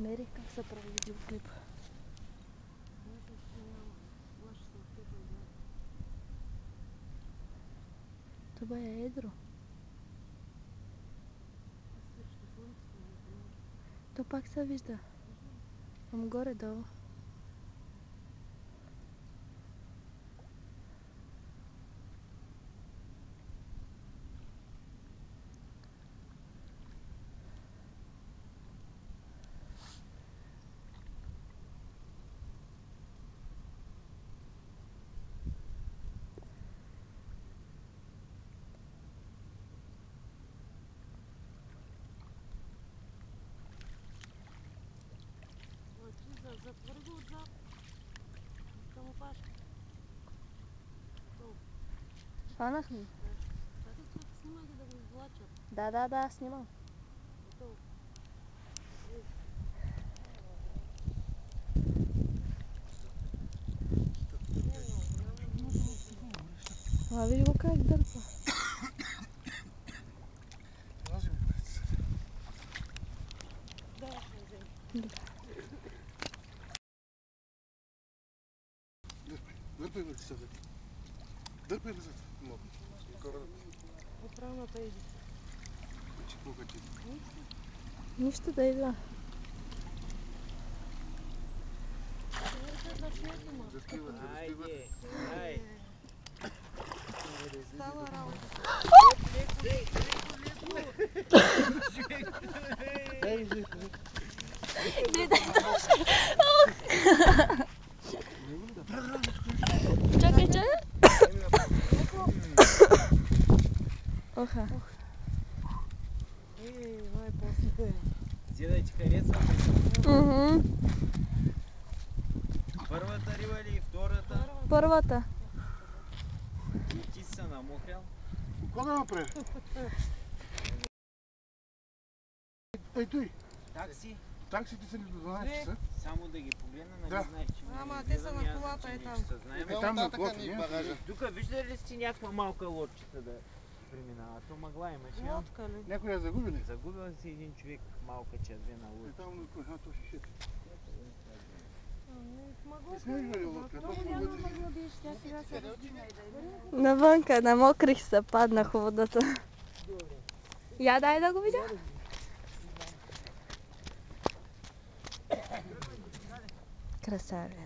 намерих как се прави видеоклип. Това е едро. То пак се вижда. Ам горе-долу. Затвори го отзад. Само пашка. Хванах ли? Чакай, снимай ги да го извлачат. Да, снимам. Готово. А виж го как дърпа. Дърпай го сега. Дърпай назад. Отправната иди. Нищо да идва. Айде, ай. Става работа. Ей, Живко. Чакай. Оха. Най-после. Деда, ти харесва? Първата риба или втората? Първата. И ти си се намокрял? Какво да направи? Ей, той. Такси? Таксите са ни до 12 часа. Само да ги погледна, нали Да. знаеш, че Ама те са на колата и там. Там на колата. Тук вижда ли си някаква малка лодчета да преминава? То мъгла имаше. Лодка ли? Някой я загуби ли? Загубил си един човек, малка червена лодка. Там на кой? То ще шети. Мъглата Не сме имали лодка. Навънка, намокрих се, паднах в водата. Я дай да го видя. Красавец.